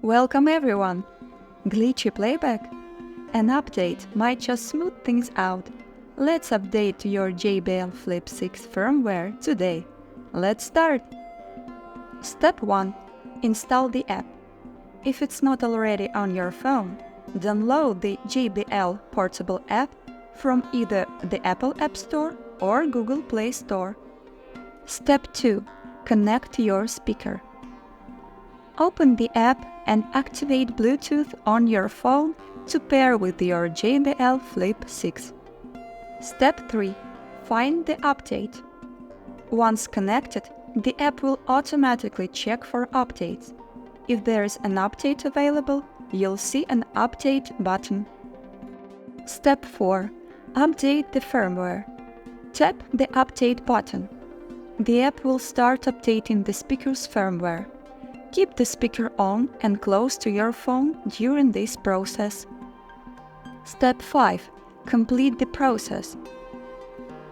Welcome everyone! Glitchy playback? An update might just smooth things out. Let's update your JBL Flip 6 firmware today. Let's start! Step 1. Install the app. If it's not already on your phone, download the JBL Portable app from either the Apple App Store or Google Play Store. Step 2. Connect your speaker. Open the app and activate Bluetooth on your phone to pair with your JBL Flip 6. Step 3. Find the update. Once connected, the app will automatically check for updates. If there is an update available, you'll see an Update button. Step 4. Update the firmware. Tap the Update button. The app will start updating the speaker's firmware. Keep the speaker on and close to your phone during this process. Step 5. Complete the process.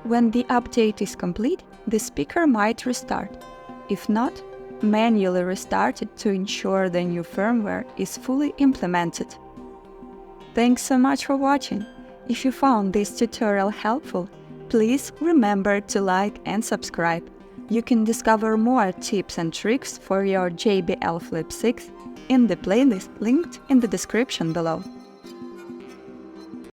When the update is complete, the speaker might restart. If not, manually restart it to ensure the new firmware is fully implemented. Thanks so much for watching. If you found this tutorial helpful, please remember to like and subscribe. You can discover more tips and tricks for your JBL Flip 6 in the playlist linked in the description below.